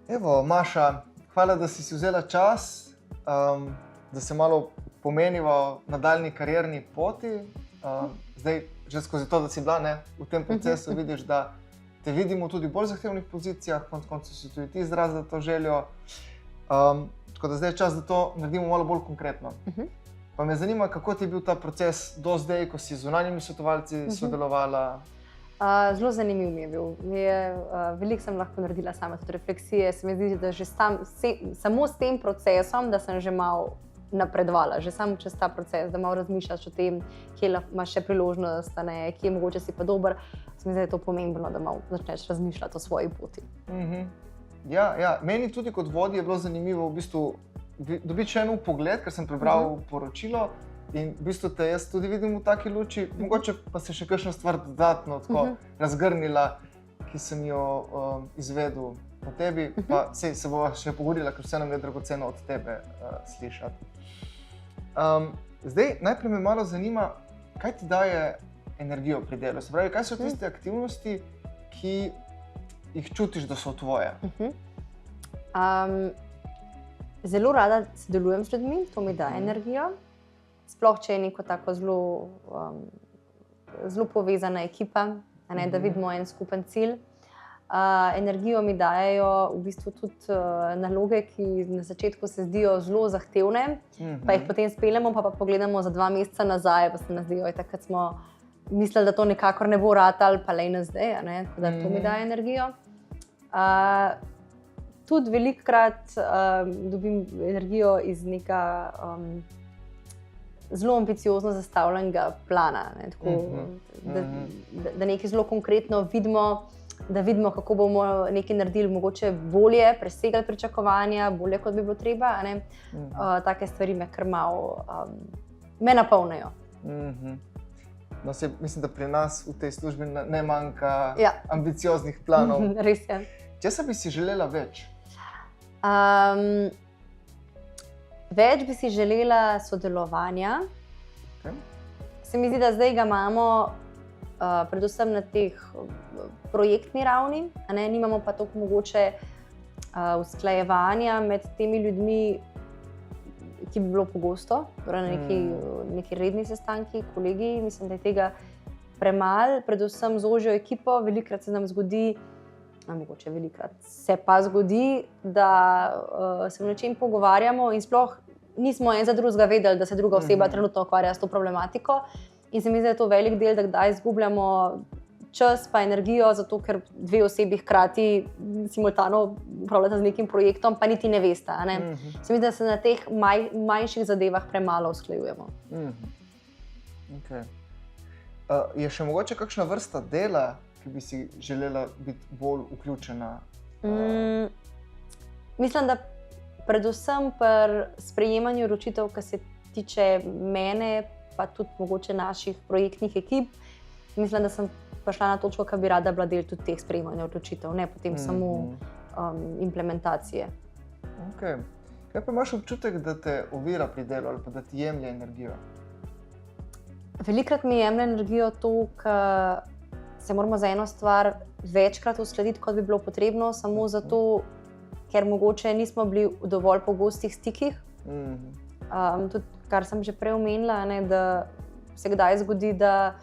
Evo, Maša, hvala, da si vzela čas, da se malo pomeniva v nadaljni karierni poti. Zdaj, že skozi to, da si bila v tem procesu, vidiš, da te vidimo tudi v bolj zahtevnih pozicijah, konec koncev si tudi ti izrazila to željo. Tako da zdaj je čas, da to naredimo malo bolj konkretno. Pa me zanima, kako ti je bil ta proces do zdaj, ko si z zunanjimi svetovalci sodelovala? Zelo zanimiv mi je bil. Veliko sem lahko naredila sama tudi refleksije. Se mi zdi, da že samo s tem procesom, da sem že malo napredovala, že samo čez ta proces, da malo razmišljaš o tem, kje imaš še priložnost, kje mogoče si pa dober. Se mi zdi, da je to pomembno, da malo začneš razmišljati o svoji poti. Ja, meni tudi kot vodji je bilo zanimivo v bistvu dobiti še en pogled, ker sem prebral poročilo. In v bistvu te jaz tudi vidim v taki luči, mogoče pa se še kakšna stvar dodatno razgrnila, ki sem jo izvedel o tebi, pa se bova še pogovorila, ker vse nam je dragoceno od tebe slišati. Zdaj, najprej me malo zanima, kaj ti daje energijo pri delu? Se pravi, kaj so tiste aktivnosti, ki jih čutiš, da so tvoje? Zelo rada sodelujem z ljudmi, to mi daje energijo. Sploh, če je neko tako zelo povezana ekipa, da vidimo en skupen cilj. Energijo mi dajejo v bistvu tudi naloge, ki na začetku se zdijo zelo zahtevne, pa jih potem speljemo, pa pogledamo za 2 meseca nazaj, pa se nam zdijo, takrat smo mislili, da to nikakor ne bo ratalo, pa lej nas zdaj, da to mi daje energijo. Tudi velikokrat dobim energijo iz nekega zelo ambiciozno zastavljenega plana, da nekaj zelo konkretno vidimo, da vidimo, kako bomo nekaj naredili mogoče bolje, presegali pričakovanja, bolje, kot bi bilo treba. Take stvari me kar malo me napolnijo. No, mislim, da pri nas v tej službi ne manjka ambicioznih planov. Res je. Česa bi si želela več? Več bi si želela sodelovanja. Se mi zdi, da zdaj ga imamo predvsem na teh projektni ravni, nimamo pa toliko mogoče usklajevanja med temi ljudmi, ki bi bilo pogosto, torej neki redni sestanki, kolegi. Mislim, da je tega premalo, predvsem z ožjo ekipo. Velikokrat se nam zgodi, mogoče velikokrat se pa zgodi, da se v nečem pogovarjamo in sploh nismo en za drugega vedeli, da se druga oseba trenutno ukvarja s to problematiko. In se mi zdi, da je to velik del, da kdaj izgubljamo čas pa energijo, zato ker 2 osebi hkrati simultano upravljata z nekim projektom, pa niti ne vesta. Se mi zdi, da se na teh manjših zadevah premalo usklajujemo. Je še mogoče kakšna vrsta dela, ki bi si želela biti bolj vključena? Mislim, da predvsem pri sprejemanju odločitev, ki se tiče mene, pa tudi mogoče naših projektnih ekip, mislim, da sem prišla na točko, ki bi rada bila del tudi teh sprejemanja odločitev, ne potem samo implementacije. Kaj pa imaš občutek, da te ovira pri delu ali pa da ti jemlje energijo? Velikokrat mi jemlje energijo to, ker se moramo za eno stvar večkrat uskladiti, kot bi bilo potrebno, samo zato, ker mogoče nismo bili v dovolj pogostih stikih. Tudi, kar sem že prej omenila, da se kdaj zgodi, da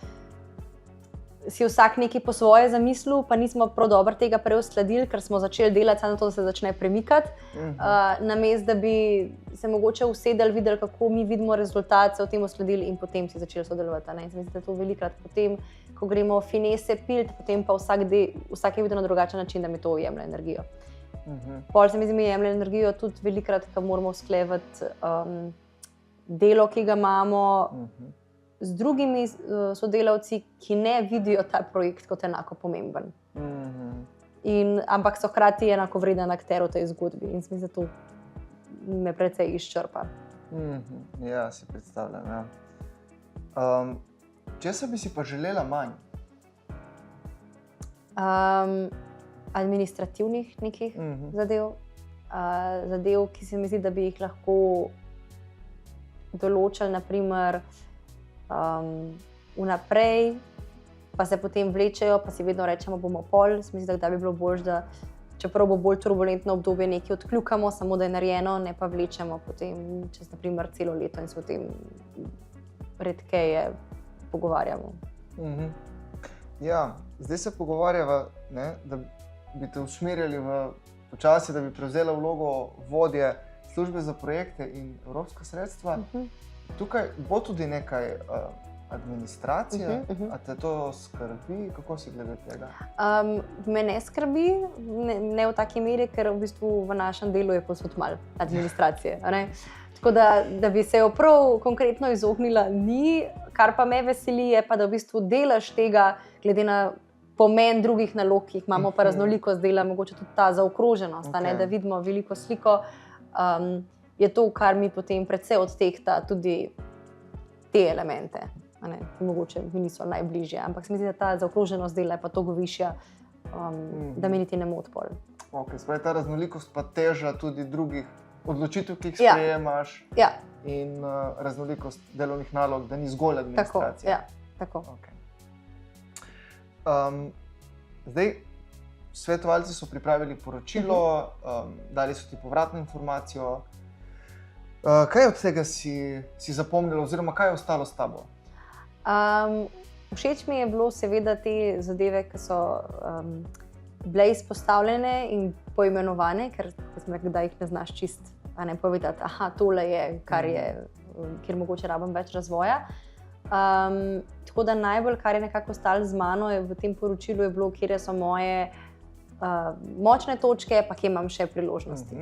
si vsak nekaj po svoje zamislil, pa nismo prav dobro tega prej uskladili, ker smo začeli delati samo to, da se začne premikati. Namesto, da bi se mogoče usedeli, videli, kako mi vidimo rezultat, se o tem uskladili in potem si začeli sodelovati. Mislim, da je to velikokrat potem, ko gremo finese piliti, potem pa vsak je videl na drugačen način, da mi to jemlje energijo. Pol se mi zdi, mi jemlje energijo tudi velikokrat, ko moramo usklajevati delo, ki ga imamo z drugimi sodelavci, ki ne vidijo ta projekt kot enako pomemben. Ampak so hkrati enako vreden akter v tej zgodbi in se mi zdi, da to me precej izčrpa. Ja, si predstavljam. Česa bi si pa želela manj? Administrativnih nekih zadev, ki se mi zdi, da bi jih lahko določili, naprimer vnaprej, pa se potem vlečejo, pa si vedno rečemo, bomo pol. Se mi zdi, da bi bilo boljše, da čeprav bo bolj turbulentno obdobje, nekaj odkljukamo, samo da je narejeno, ne pa vlečemo potem čez naprimer celo leto in se o tem redkeje pogovarjamo. Ja, zdaj se pogovarjava, ne, da bi te usmerjali počasi, da bi prevzela vlogo vodje službe za projekte in evropska sredstva. Tukaj bo tudi nekaj administracije, a te to skrbi? Kako si glede tega? Me ne skrbi, ne v taki meri, ker v bistvu v našem delu je posod malo administracije. Tako da bi se jo prav konkretno izognila, ni. Kar pa me veseli, je pa, da v bistvu delaš tega, glede na pomen drugih nalog, ki jih imamo, pa raznolikost dela, mogoče tudi ta zaokroženost, da vidimo veliko sliko, je to, kar mi potem predvsej odtehta tudi te elemente, ki mogoče mi niso najbližje. Ampak se mi zdi, da ta zaokroženost dela je pa toliko višja, da mi niti ne moti pol. Spravi ta raznolikost pa teža tudi drugih odločitev, ki jih sprejemaš. In raznolikost delovnih nalog, da ni zgolj administracija. Tako. Zdaj, svetovalci so pripravili poročilo, dali so ti povratno informacijo. Kaj od tega si zapomnila oziroma kaj je ostalo s tabo? Všeč mi je bilo seveda te zadeve, ki so bile izpostavljene in poimenovane, ker sem rekla, da jih ne znaš čist povedati, tole je, kjer mogoče rabim več razvoja. Tako da najbolj, kar je nekako ostalo z mano v tem poročilu, je bilo, kje so moje močne točke, pa kje imam še priložnosti.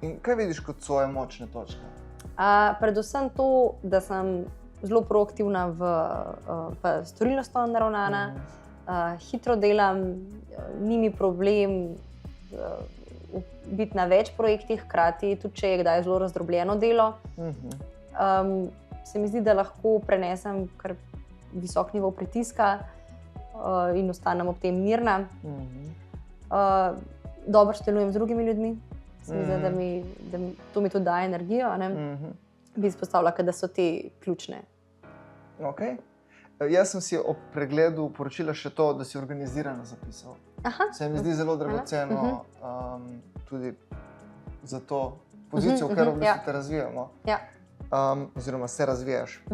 In kaj vidiš kot svoje močne točke? Predvsem to, da sem zelo proaktivna, pa storilnostno naravnana, hitro delam, ni mi problem biti na več projektih hkrati, tudi če je kdaj zelo razdrobljeno delo. Se mi zdi, da lahko prenesem kar visok nivo pritiska in ostanem ob tem mirna. Dobro sodelujem z drugimi ljudmi, se mi zdi, da to mi tudi daje energijo. Bi izpostavila, da so te ključne. Jaz sem si ob pregledu poročila še to, da si organizirano zapisal. Se mi zdi zelo dragoceno tudi za to pozicijo, v katero te razvijamo. Oziroma se razvijaš.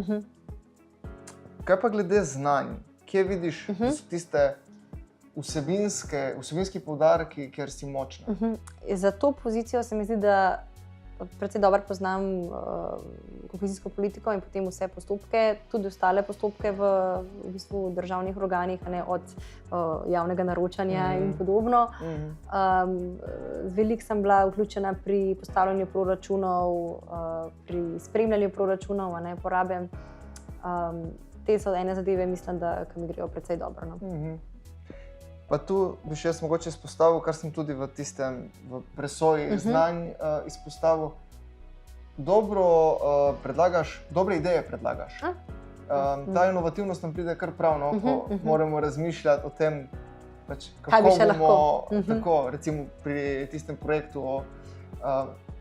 Kaj pa glede znanj? Kje vidiš, da so tiste vsebinski poudarki, kjer si močna? Za to pozicijo se mi zdi, da precej dobro poznam kohezijsko politiko in potem vse postopke, tudi ostale postopke v bistvu državnih organih, od javnega naročanja in podobno. Veliko sem bila vključena pri postavljanju proračunov, pri spremljanju proračunov, porabe. Te so ene zadeve, mislim, da mi grejo precej dobro. Pa tu bi še jaz mogoče izpostavil, kar sem tudi v presoji znanj izpostavil. Dobre ideje predlagaš. Ta inovativnost nam pride kar prav na oko. Moramo razmišljati o tem, kako bomo tako, recimo pri tistem projektu o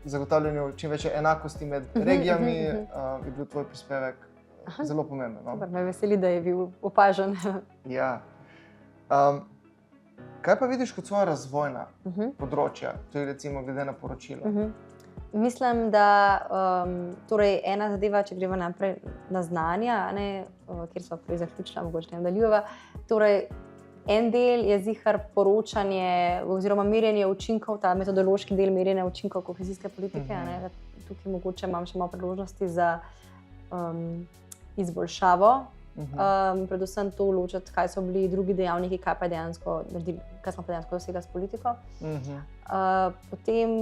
zagotavljanju čim večje enakosti med regijami, je bil tvoj prispevek zelo pomemben. Me veseli, da je bil opažen. Ja. Kaj pa vidiš kot svoja razvojna področja, tudi recimo glede na poročilo? Mislim, da ena zadeva, če gremo naprej na znanja, kjer smo prej zaključila, mogoče ne nadaljujeva. En del je zihar poročanje oziroma merjenje učinkov, ta metodološki del merjenja učinkov kohezijske politike. Tukaj mogoče imam še malo priložnosti za izboljšavo. Predvsem to ločiti, kaj so bili drugi dejavniki, kaj pa dejansko naredili, kaj smo pa dejansko dosegli s politiko. Potem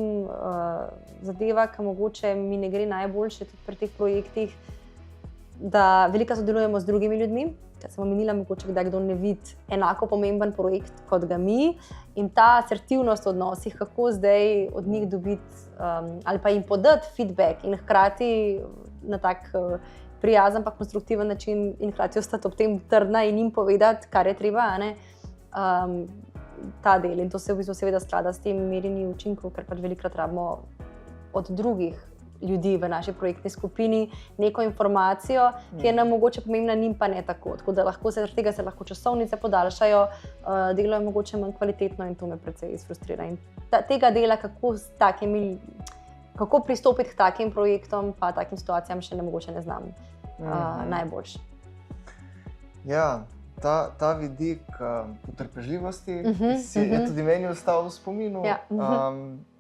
zadeva, ki mogoče mi ne gre najboljše tudi pri teh projektih, da veliko sodelujemo z drugimi ljudmi. Ker sem omenila, mogoče kdo ne vidi enako pomemben projekt kot ga mi, in ta asertivnost v odnosih, kako zdaj od njih dobiti ali pa jim podati feedback in hkrati na tak prijazen pa konstruktiven način in hkrati ostati ob tem trdna in jim povedati, kar je treba, ta del. In to se v bistvu seveda sklada s tem merjenjem učinkov, ker pač velikokrat rabimo od drugih ljudi v naši projektni skupini neko informacijo, ki je nam mogoče pomembna, njim pa ne tako. Tako da lahko zaradi tega se lahko časovnice podaljšajo, delo je mogoče manj kvalitetno in to me precej izfrustrira. In tega dela, kako pristopiti k takim projektom, pa takim situacijam še mogoče ne znam najboljše. Ja, ta vidik potrpežljivosti je tudi meni ostal v spominu. Ja.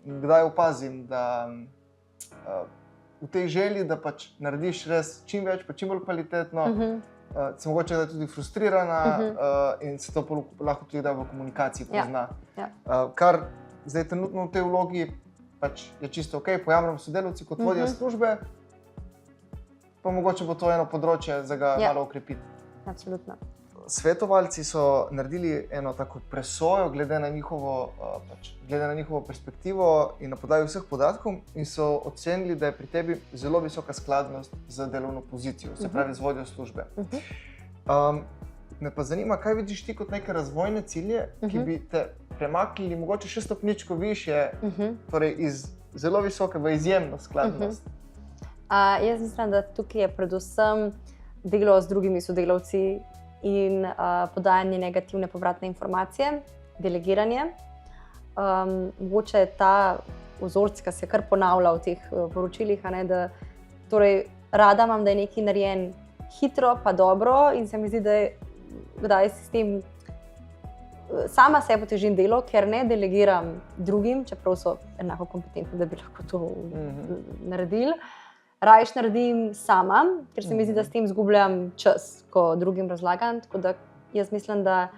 Kdaj opazim, da v tej želji, da pač narediš res čim več, pa čim bolj kvalitetno, si mogoče da tudi frustrirana in se to lahko tudi da v komunikaciji pozna. Kar zdaj trenutno v tej vlogi pač je čisto ok, pojamram sodelavci kot vodja službe, pa mogoče bo to eno področje za ga malo okrepiti. Absolutno. Svetovalci so naredili eno tako presojo glede na njihovo perspektivo in na podlagi vseh podatkov in so ocenili, da je pri tebi zelo visoka skladnost za delovno pozicijo, se pravi z vodjo službe. Me pa zanima, kaj vidiš ti kot neke razvojne cilje, ki bi te premaknili mogoče še stopničko višje, torej iz zelo visoke v izjemno skladnost. Jaz mislim, da tukaj je predvsem delo z drugimi sodelavci in podajanje negativne povratne informacije, delegiranje. Mogoče je ta vzorec, ki se kar ponavlja v teh poročilih, da torej rada imam, da je nekaj narejen hitro pa dobro in se mi zdi, da je kdaj sistem sama sebi otežim delo, ker ne delegiram drugim, čeprav so enako kompetentni, da bi lahko to naredili. Rajš naredim sama, ker se mi zdi, da s tem izgubljam čas, ko drugim razlagam. Tako da jaz mislim, da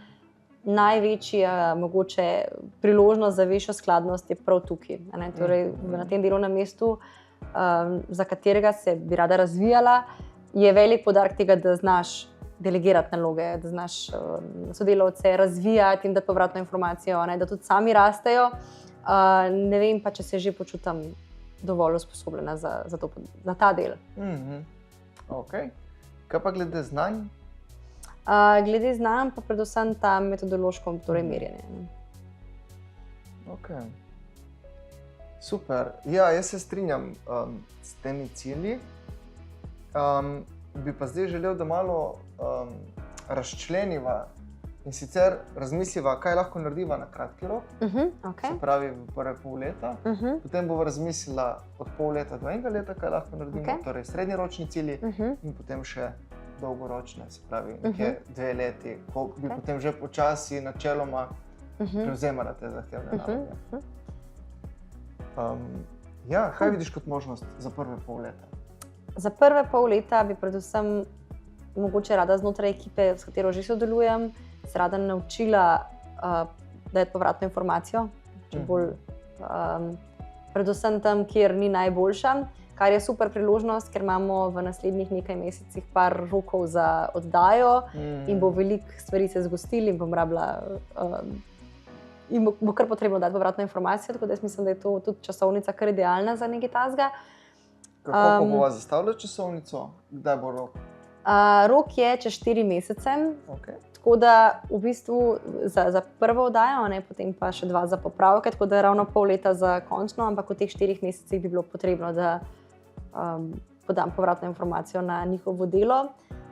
največja mogoče priložnost za večjo skladnost je prav tukaj. Torej, na tem delovnem mestu, za katerega se bi rada razvijala, je velik poudarek tega, da znaš delegirati naloge, da znaš sodelavce razvijati in dati povratno informacijo, da tudi sami rastejo. Ne vem pa, če se že počutim dovolj usposobljena za ta del. Okay. Kaj pa glede znanj? Glede znanj pa predvsem ta metodološko merjenje. Okay. Super. Ja, jaz se strinjam s temi cilji. Bi pa zdaj želel, da malo razčleniva in sicer razmisliva, kaj lahko narediva na kratki rok, se pravi v prve pol leta. Potem bova razmislila od pol leta do enega leta, kaj lahko naredimo, torej srednjeročni cilji in potem še dolgoročne, se pravi nekje 2 leti, ko bi potem že počasi načeloma prevzemala te zahtevne naloge. Ja, kaj vidiš kot možnost za prve pol leta? Za prve pol leta bi predvsem mogoče rada znotraj ekipe, s katero že sodelujem, se rada naučila dati povratno informacijo, predvsem tam, kjer ni najboljša, kar je super priložnost, ker imamo v naslednjih nekaj mesecih par rokov za oddajo in bo veliko stvari se zgostili in bom rabila in bo kar potrebno dati povratno informacijo, tako da jaz mislim, da je to tudi časovnica kar idealna za nekaj takega. Kako pa bova zastavila časovnico? Kdaj bo rok? Rok je čez 4 mesece, tako da v bistvu za prvo oddajo, potem pa še 2 za popravke, tako da je ravno pol leta za končno, ampak v teh 4 mesecih bi bilo potrebno, da podam povratno informacijo na njihovo delo.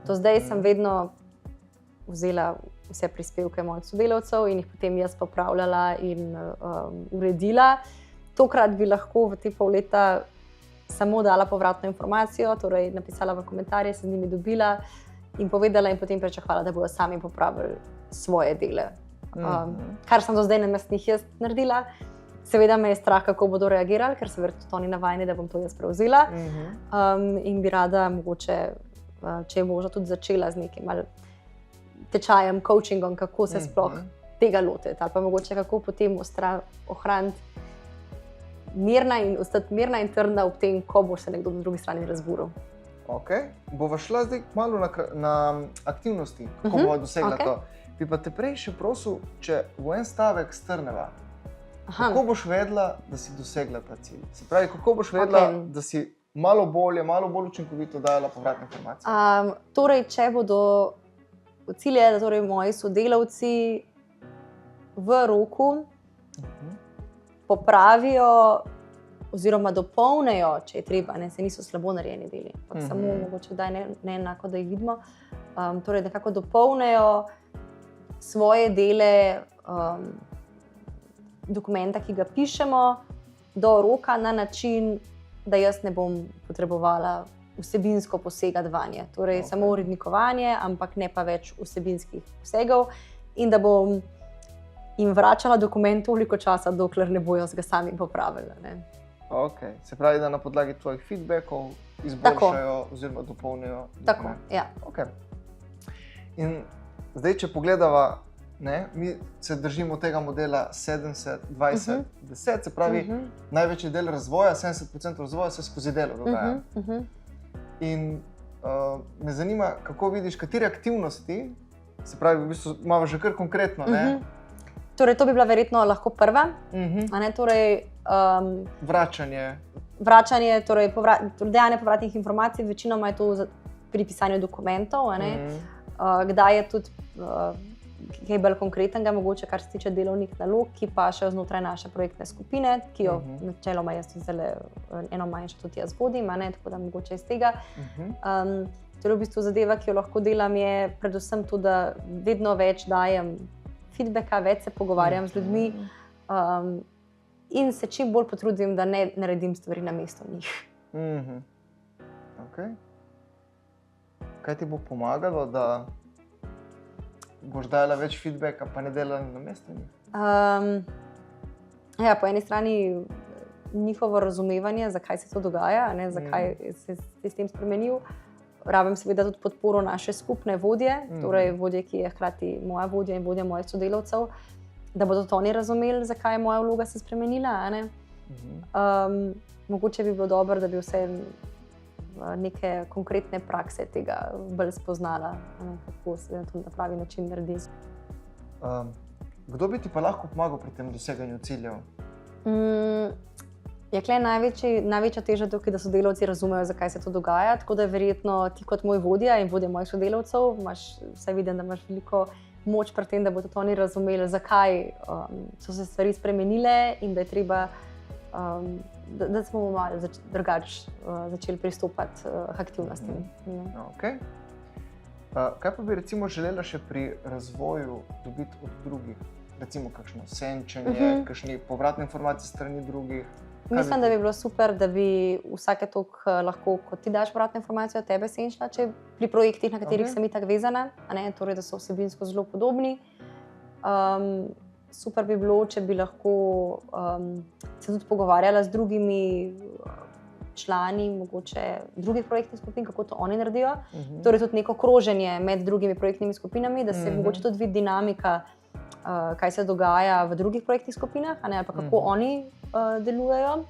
Do zdaj sem vedno vzela vse prispevke mojih sodelavcev in jih potem jaz popravljala in uredila. Tokrat bi lahko v te pol leta samo dala povratno informacijo, torej napisala v komentarje, se z njimi dobila in povedala in potem pričakovala, da bodo sami popravili svoje dele. Kar sem do zdaj namesto njih jaz naredila. Seveda me je strah, kako bodo reagirali, ker so verjetno oni navajeni, da bom to jaz prevzela. In bi rada mogoče, če je možno, tudi začela z nekim tečajem, coachingom, kako se sploh tega lotiti, ali pa mogoče kako potem ohraniti ostati mirna in trdna ob tem, ko bo se nekdo na drugi strani razburil. Bova šla zdaj malo na aktivnosti, kako bova dosegla to. Bi pa te prej še prosil, če v en stavek strneva, kako boš vedela, da si dosegla ta cilj? Se pravi, kako boš vedela, da si malo bolj učinkovito dajala povratne informacije? Torej, če bodo cilj je, da moji sodelavci v roku popravijo oziroma dopolnijo, če je treba, ne, se niso slabo narejeni deli, ampak samo mogoče kdaj ne enako, da jih vidimo. Torej, nekako dopolnijo svoje dele dokumenta, ki ga pišemo, do roka na način, da jaz ne bom potrebovala vsebinsko posegati vanje. Torej, samo urednikovanje, ampak ne pa več vsebinskih posegov, in da bom jim vračala dokument toliko časa, dokler ne bojo ga sami popravili. Ne. Okay. Se pravi, da na podlagi tvojih feedbackov izboljšajo oziroma dopolnijo. Tako, ja. Okay. In zdaj, če pogledava, ne, mi se držimo tega modela 70, 20, 10, se pravi, največji del razvoja, 70% razvoja se skozi delo dogaja. In me zanima, kako vidiš, katere aktivnosti, se pravi, v bistvu imamo že kar konkretno, ne? Torej, to bi bila verjetno lahko prva, a ne, torej... Vračanje, torej dajanje povratnih informacij, večinoma je to pri pisanju dokumentov, a ne? Kdaj je tudi kaj bolj konkretnega, mogoče kar se tiče delovnih nalog, ki pa še znotraj naše projektne skupine, ki jo načeloma jaz eno manjšo tudi jaz vodim, a ne, tako da mogoče iz tega. Torej, v bistvu zadeva, ki jo lahko delam, je predvsem to, da vedno več dajem feedbacka, več se pogovarjam z ljudmi in se čim bolj potrudim, da ne naredim stvari namesto njih. Okay. Kaj ti bo pomagalo, da boš dala več feedbacka, pa ne delala namesto njih? Ja, po eni strani njihovo razumevanje, zakaj se to dogaja, ne, zakaj se je sistem spremenil. Rabim seveda tudi podporo naše skupne vodje, torej vodje, ki je hkrati moja vodja in vodja mojih sodelavcev, da bodo to oni razumeli, zakaj je moja vloga se spremenila. A ne? Mogoče bi bilo dobro, da bi vse neke konkretne prakse tega bolj spoznala, kako se to na pravi način naredi. Kdo bi ti pa lahko pomagal pri tem doseganju ciljev? Je tukaj največja teža tukaj, da sodelavci razumejo, zakaj se to dogaja, tako da je verjetno ti kot moj vodja in vodja mojih sodelavcev, vsaj vidim, da imaš veliko moč pri tem, da bodo to oni razumeli, zakaj so se stvari spremenile in da je treba, da smo malo drugače začeli pristopati k aktivnostim. Okay. Kaj pa bi recimo želela še pri razvoju dobiti od drugih? Recimo kakšno senčenje, kakšne povratne informacije strani drugih? Mislim, da bi bilo super, da bi vsake toliko lahko, kot ti daš povratno informacijo, tebe senčila, če pri projektih, na katerih sem itak vezana, a ne, torej, da so vsebinsko zelo podobni. Super bi bilo, če bi lahko se tudi pogovarjala z drugimi člani, mogoče drugih projektnih skupin, kako to oni naredijo. Torej tudi neko kroženje med drugimi projektnimi skupinami, da se mogoče tudi vidi dinamika, kaj se dogaja v drugih projektnih skupinah, ali pa kako oni delujejo.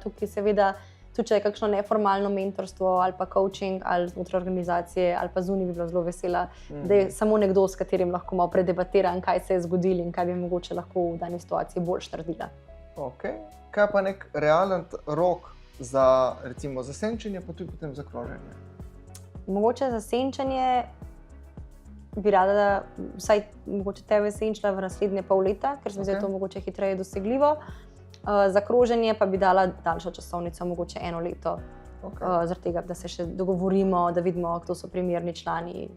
Tukaj seveda, tudi če je kakšno neformalno mentorstvo ali pa coaching ali znotraj organizacije ali pa zunaj, bi bila zelo vesela, da je samo nekdo, s katerim lahko malo predebatiram, kaj se je zgodilo in kaj bi mogoče lahko v dani situaciji boljš naredila. Okay. Kaj pa nek realen rok za, recimo, za senčenje, pa tudi potem za kroženje? Mogoče za senčenje bi rada, da vsaj mogoče tebe senčila v naslednje pol leta, ker se mi zdi to mogoče hitreje dosegljivo. Za kroženje pa bi dala daljšo časovnico, mogoče 1 leto, zaradi tega, da se še dogovorimo, da vidimo, kdo so primerni člani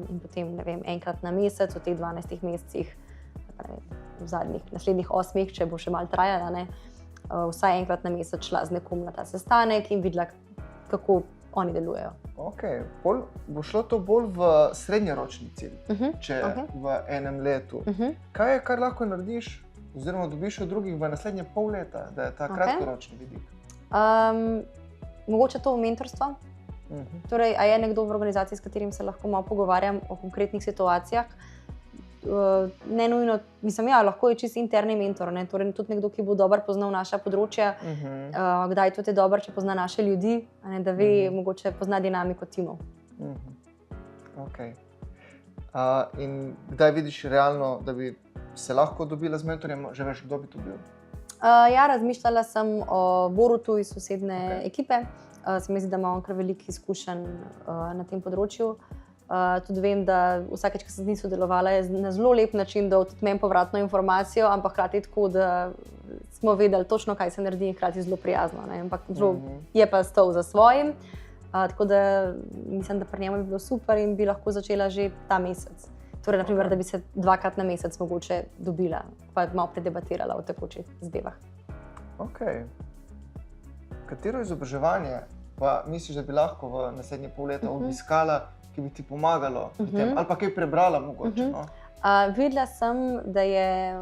in potem, ne vem, enkrat na mesec v teh 12 mesecih, v naslednjih 8, če bo še malo trajala, ne, vsaj enkrat na mesec šla z nekom na ta sestanek in videla, kako oni delujejo. Okay. Bo šlo to bolj v srednjeročni cilj, če v 1 letu. Kaj je, kar lahko narediš oziroma dobiš od drugih v naslednje pol leta, da je ta kratkoročni vidik? Mogoče to mentorstvo. Torej, a je nekdo v organizaciji, s katerim se lahko malo pogovarjam o konkretnih situacijah. Ne nujno, mislim, ja, lahko je čisto interni mentor, ne? Torej tudi nekdo, ki bo dobro poznal naša področja, kdaj tudi je dobro, če pozna naše ljudi, ne? Da ve, mogoče pozna dinamiko timov. Okay. In kdaj vidiš realno, da bi se lahko dobila z mentorjem, že veš, kdo bi to bil? Ja, razmišljala sem o Borutu iz sosedne ekipe. Se mi zdi, da ima on kar veliko izkušenj na tem področju. Tudi vem, da vsakeč, ko sem z njim sodelovala, je na zelo lep način dal tudi meni povratno informacijo, ampak hkrati tako, da smo vedeli točno, kaj se naredi in hkrati zelo prijazno. Ne? Ampak je pa stal za svojim. Tako da mislim, da pri njemu bi bilo super in bi lahko začela že ta mesec. Torej, naprimer, da bi se 2krat na mesec mogoče dobila, pa malo predebatirala o tekočih zadevah. Ok. Katero izobraževanje pa misliš, da bi lahko v naslednje pol leta obiskala, ki bi ti pomagalo pri tem, ali pa kaj prebrala mogoče? No? Videla sem, da je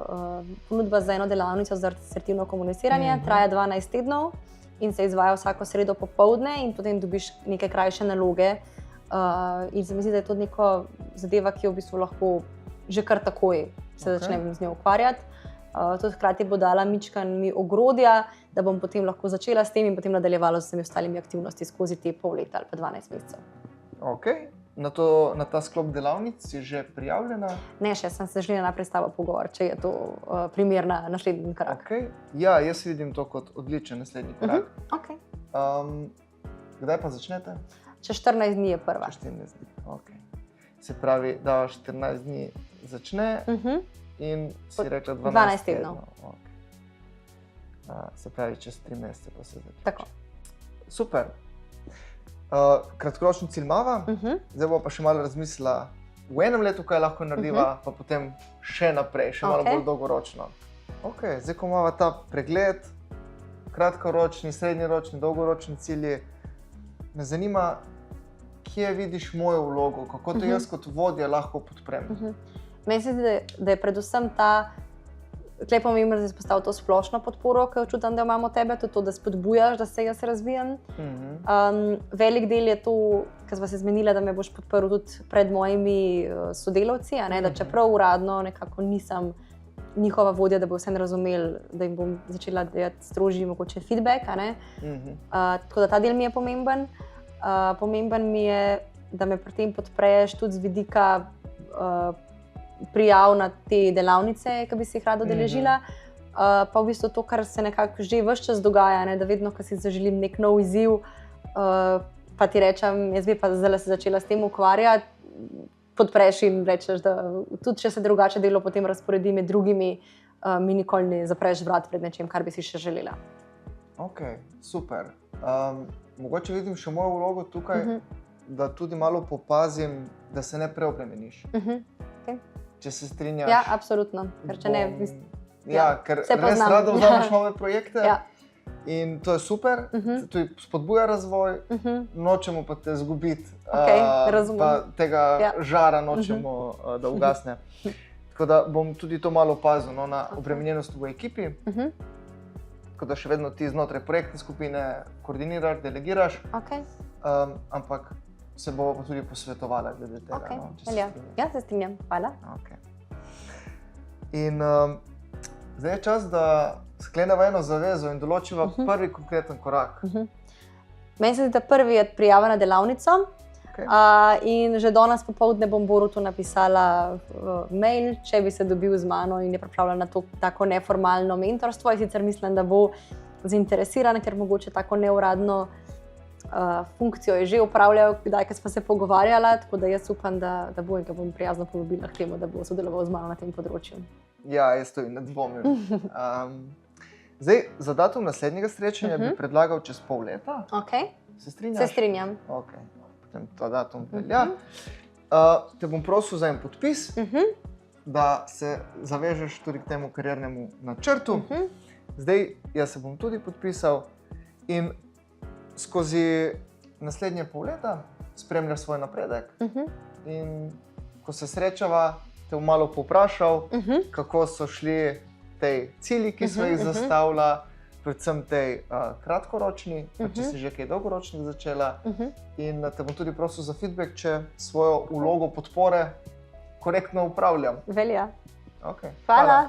ponudba za eno delavnico za asertivno komuniciranje, traja 12 tednov in se izvaja vsako sredo popoldne in potem dobiš neke krajše naloge. In se mi zdi, da je to neka zadeva, ki jo v bistvu lahko že kar takoj se začnem z njo ukvarjati. To hkrati bo dala mi ogrodja, da bom potem lahko začela s tem in potem nadaljevala z vsemi ostalimi aktivnosti skozi te pol leta ali pa 12 mesecev. Ok. Na ta sklop delavnic si že prijavljena? Ne, še sem se želela najprej s tabo pogovoriti, če je to primerna naslednji korak. Okay. Ja, jaz vidim to kot odličen naslednji korak. Okay. Kdaj pa začnete? Čez 14 dni je prva. Čez 14 dni, ok. Se pravi, da 14 dni začne in si rekla 12 tednov. Okay. Se pravi, čez 3 mesece pa se začne. Tako. Super. Kratkoročni cilj imava, zdaj bo pa še malo razmislila v enem letu, kaj lahko narediva, pa potem še naprej, še malo bolj dolgoročno. Ok, zdaj ko imava ta pregled, kratkoročni, srednjeročni, dolgoročni cilji, me zanima, kje vidiš mojo vlogo, kako to jaz kot vodja lahko podprem. Meni se zdi, da je predvsem ta tukaj pomembno, da si postavil to splošno podporo, ki jo čutim, da imamo tebe, tudi to, da spodbujaš, da se jaz razvijam. Velik del je to, kar sva se zmenila, da me boš podprl tudi pred mojimi sodelavci, da čeprav uradno nekako nisem njihova vodja, da bo vse razumeli, da jim bom začela dajati strožji mogoče feedback. Tako da ta del mi je pomemben. Pomemben mi je, da me pri tem podpreš tudi z vidika prijav na te delavnice, ki bi se jih rada udeležila. Pa v bistvu to, kar se nekako že ves čas dogaja, da vedno, ko si zaželim nek nov izziv, pa ti rečem, jaz bi pa zdaj se začela s tem ukvarjati, podpreš in rečeš, da tudi če se drugače delo potem razporedi med drugimi, mi nikoli ne zapreš vrat pred nečem, kar bi si še želela. Ok, super. Mogoče vidim še mojo vlogo tukaj, da tudi malo popazim, da se ne preobremeniš. Če se strinjaš. Ja, absolutno. Ker če ne, ker res rada vzameš nove projekte in to je super, tudi spodbuja razvoj, nočemo pa te izgubiti, pa tega žara nočemo, da ugasne. Tako da bom tudi to malo opazil na obremenjenost v ekipi, tako da še vedno ti znotraj projektne skupine koordiniraš, delegiraš, ampak se bomo pa tudi posvetovala glede tega. Ja, se strinjam. Hvala. In zdaj je čas, da skleneva eno zavezo in določiva prvi konkreten korak. Meni se zdi, da prvi je prijava na delavnico. In že danes popoldne bom Borutu napisala mail, če bi se dobil z mano in je pripravljen na to tako neformalno mentorstvo. Sicer mislim, da bo zainteresiran, ker mogoče tako neuradno funkcijo je že upravljal, kdaj, ko smo se pogovarjala, tako da jaz upam, da bo in ga bom prijazno povabila k temu, da bo sodeloval z mano na tem področju. Ja, jaz to ne dvomim. Zdaj, za datum naslednjega srečanja bi predlagal čez pol leta. Se strinjaš? Se strinjam. Potem ta datum velja. Te bom prosil za en podpis, da se zavežeš tudi k temu kariernemu načrtu. Zdaj, jaz se bom tudi podpisal in skozi naslednje pol leta spremljaš svoj napredek. In ko se srečava, te bom malo povprašal, kako so šli tej cilji, ki so jih zastavila, predvsem tej kratkoročni, če si že kaj dolgoročnega začela. In te bom tudi prosil za feedback, če svojo vlogo podpore korektno upravljam. Velja. Okay. Hvala.